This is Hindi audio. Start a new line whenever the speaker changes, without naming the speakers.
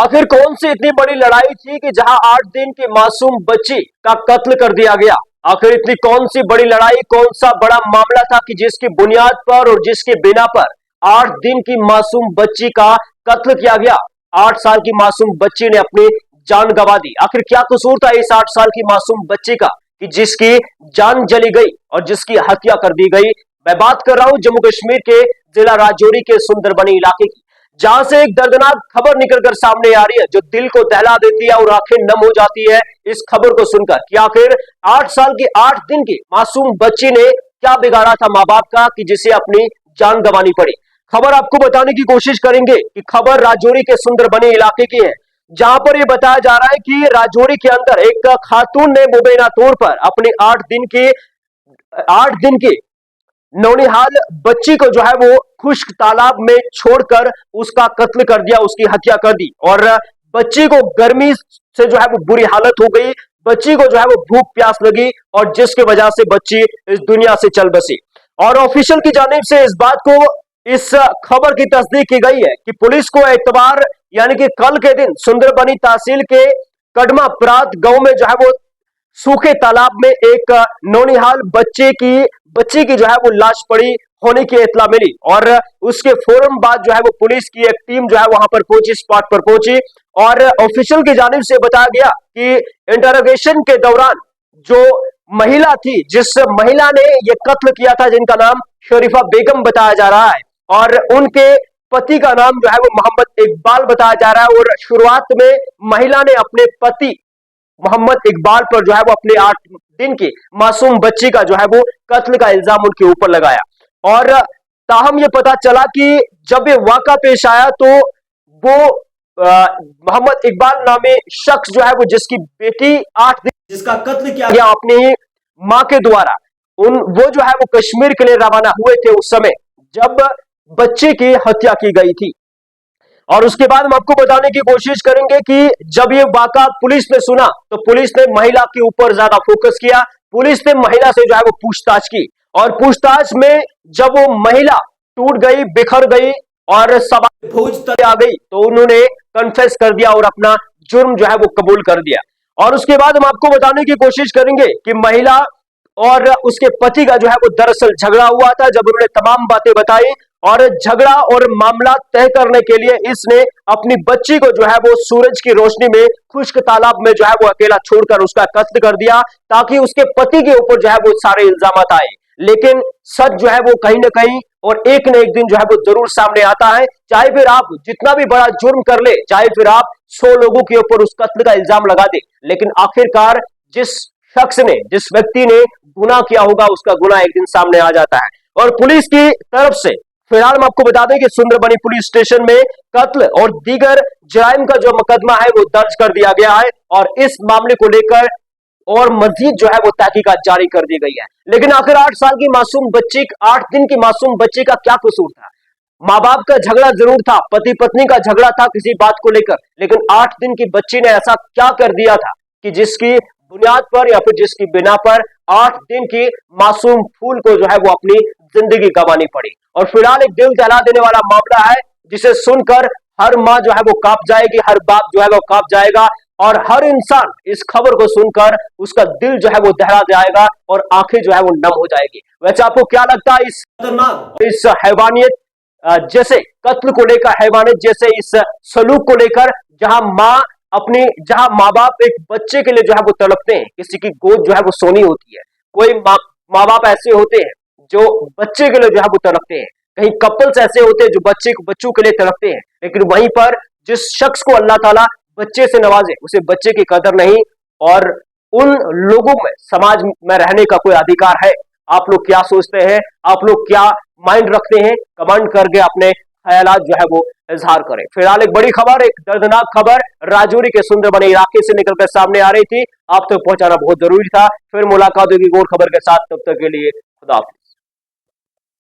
आखिर कौन सी इतनी बड़ी लड़ाई थी कि जहां 8 दिन की मासूम बच्ची का कत्ल कर दिया गया। आखिर इतनी कौन सी बड़ी लड़ाई, कौन सा बड़ा मामला था कि जिसकी बुनियाद पर और जिसके बिना पर 8 दिन की मासूम बच्ची का कत्ल किया गया। 8 साल की मासूम बच्ची ने अपनी जान गंवा दी। आखिर क्या कसूर था इस 8 साल की मासूम बच्ची का कि जिसकी जान जली गई और जिसकी हत्या कर दी गई। मैं बात कर रहा हूं जम्मू कश्मीर के जिला राजौरी के सुंदरबनी इलाके की, जहां से एक दर्दनाक खबर निकलकर सामने आ रही है जो दिल को दहला देती है और आंखें नम हो जाती है इस खबर को सुनकर कि आखिर 8 साल की 8 दिन की मासूम बच्ची ने क्या बिगाड़ा था मां बाप का कि जिसे अपनी जान गंवानी पड़ी। खबर आपको बताने की कोशिश करेंगे कि खबर राजौरी के सुंदरबनी इलाके की है, जहां पर यह बताया जा रहा है कि राजौरी के अंदर एक खातून ने मुबैना तौर पर अपनी 8 दिन की नौनिहाल बच्ची को जो है वो खुश्क तालाब में छोड़कर उसका कत्ल कर दिया, उसकी हत्या कर दी। और बच्ची को गर्मी से जो है वो बुरी हालत हो गई, बच्ची को जो है वो भूख प्यास लगी और जिसकी वजह से बच्ची इस दुनिया से चल बसी। और ऑफिशियल की जानिब से इस खबर की तस्दीक की गई है कि पुलिस को एतवार यानी कि कल के दिन सुंदरबनी तहसील के कडमा प्रात गांव में जो है वो सूखे तालाब में एक नौनिहाल बच्ची की जो है वो लाश पड़ी होने की इत्तला मिली। और उसके फौरन बाद जो है वो पुलिस की एक टीम जो है वहां पर पहुंची, स्पॉट पर पहुंची। और ऑफिशियल की जानिब से बताया गया कि इंटरोगेशन के दौरान जो महिला थी, जिस महिला ने यह कत्ल किया था, जिनका नाम शरीफा बेगम बताया जा रहा है और उनके पति का नाम जो है वो मोहम्मद इकबाल बताया जा रहा है। और शुरुआत में महिला ने अपने पति मोहम्मद इकबाल पर जो है वो अपने 8 दिन की मासूम बच्ची का जो है वो कत्ल का इल्जाम उनके ऊपर लगाया। और ताहम ये पता चला कि जब ये वाक़ा पेश आया तो वो मोहम्मद इकबाल नामे शख्स जो है वो जिसकी बेटी 8 दिन जिसका कत्ल किया गया अपनी ही मां के द्वारा, वो जो है वो कश्मीर के लिए रवाना हुए थे उस समय जब बच्चे की हत्या की गई थी। और उसके बाद हम आपको बताने की कोशिश करेंगे कि जब ये वाक़ा पुलिस ने सुना तो पुलिस ने महिला के ऊपर ज्यादा फोकस किया। पुलिस ने महिला से जो है वो पूछताछ की और पूछताछ में जब वो महिला टूट गई, बिखर गई और सवाल भूज तले आ गई तो उन्होंने कन्फेस कर दिया और अपना जुर्म जो है वो कबूल कर दिया। और उसके बाद हम आपको बताने की कोशिश करेंगे कि महिला और उसके पति का जो है वो दरअसल झगड़ा हुआ था। जब उन्होंने तमाम बातें बताई और झगड़ा और मामला तय करने के लिए इसने अपनी बच्ची को जो है वो सूरज की रोशनी में खुश्क तालाब में जो है वो अकेला छोड़कर उसका कत्ल कर दिया ताकि उसके पति के ऊपर जो है वो सारे इल्जाम आए। लेकिन सच जो है वो कहीं ना कहीं और एक न एक दिन जो है वो जरूर सामने आता है। चाहे फिर आप जितना भी बड़ा जुर्म कर ले, चाहे फिर आप 100 लोगों के ऊपर उस कत्ल का इल्जाम लगा दे, लेकिन आखिरकार जिस शख्स ने, जिस व्यक्ति ने गुनाह किया होगा उसका गुनाह एक दिन सामने आ जाता है। और पुलिस की तरफ से फिलहाल हम आपको बता दें कि सुंदरबनी पुलिस स्टेशन में कत्ल और दीगर जराइम का जो मुकदमा है वो दर्ज कर दिया गया है और इस मामले को लेकर और मजीद जो है वो तहकीकात जारी कर दी गई है। लेकिन आखिर 8 साल की मासूम बच्ची, 8 दिन की मासूम बच्ची का क्या कसूर था? माँ बाप का झगड़ा जरूर था, पति पत्नी का झगड़ा था किसी बात को लेकर, लेकिन 8 दिन की बच्ची ने ऐसा क्या कर दिया था कि जिसकी बुनियाद पर या फिर जिसकी बिना पर 8 दिन की मासूम फूल को जो है वो अपनी जिंदगी गंवानी पड़ी। और फिलहाल एक दिल दहला देने वाला मामला है जिसे सुनकर हर माँ जो है वो कांप जाएगी, हर बाप जो है वो कांप जाएगा और हर इंसान इस खबर को सुनकर उसका दिल जो है वो दहला जाएगा और आंखें जो है वो नम हो जाएगी। वैसे आपको क्या लगता है इस खतरनाक, इस हैवानियत जैसे कत्ल को लेकर, हैवानियत जैसे इस सलूक को लेकर, जहां माँ बाप एक बच्चे के लिए जो है वो तड़पते हैं, किसी की गोद जो है वो सोनी होती है, कोई माँ बाप ऐसे होते हैं जो बच्चे के लिए जो है वो तड़पते हैं, कहीं कपल्स ऐसे होते हैं जो बच्चों के लिए तड़पते हैं, लेकिन वहीं पर जिस शख्स को अल्लाह ताला बच्चे से नवाजे उसे बच्चे की कदर नहीं और उन लोगों में समाज में रहने का कोई अधिकार है। आप लोग क्या सोचते हैं? आप लोग क्या माइंड रखते हैं? कमेंट करके अपने ख्यालात जो है वो इजहार करें। फिलहाल एक बड़ी खबर, एक दर्दनाक खबर राजौरी के सुंदरबनी इलाके से निकलकर सामने आ रही थी, आप तक पहुंचाना बहुत जरूरी था। फिर मुलाकात होगी एक और खबर के साथ, तब तक के लिए खुदा हाफिज़।